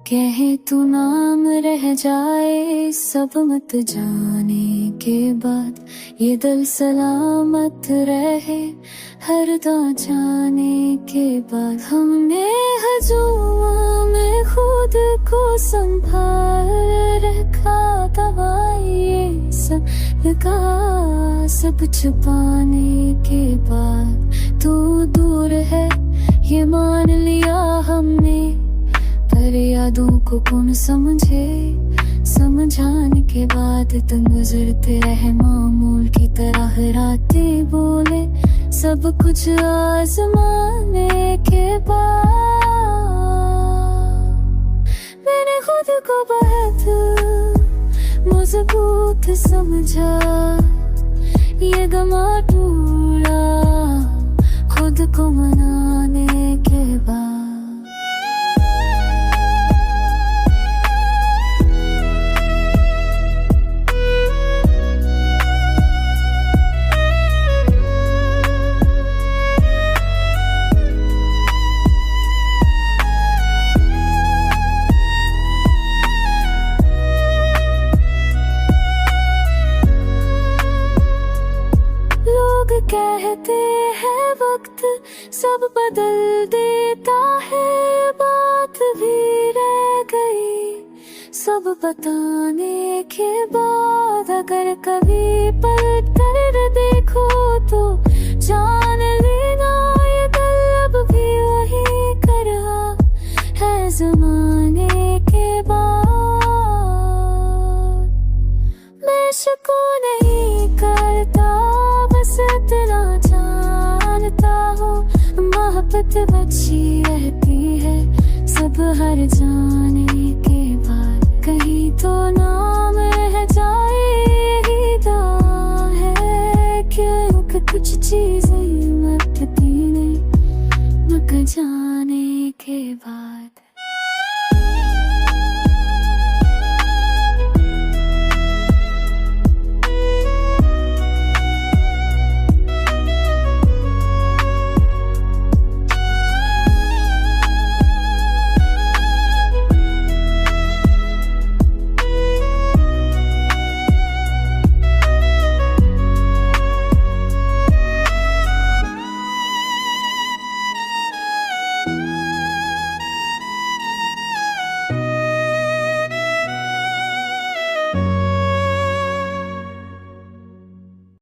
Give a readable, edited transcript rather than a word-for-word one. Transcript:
कहे तू नाम रह जाए सब मत जाने के बाद, ये दिल सलामत रहे हर जाने के बाद। हमने हजूम में खुद को संभाल रखा, दवाई सब छुपाने के बाद। तू दूर है ये मान लिया हमने, पर यादों को कौन समझे। समझाने के बाद तुम गुजरते रहे मामूल की तरह रातें बोले, सब कुछ आजमाने के बाद। मैंने खुद को बहुत मजबूत समझा, ये गमा टूटा खुद को मनाने के बाद। कहते हैं वक्त सब बदल देता है, बात भी रह गई सब बताने के बाद। अगर कभी पलट कर देखो तो जान लेना ये दिल अब भी वही कर रहा है जमाने के बाद। मैं शको नहीं करता, बस इतना जानता हो मोहब्बत बची रहती है सब हर जाने के बाद। कहीं तो नाम रह जाए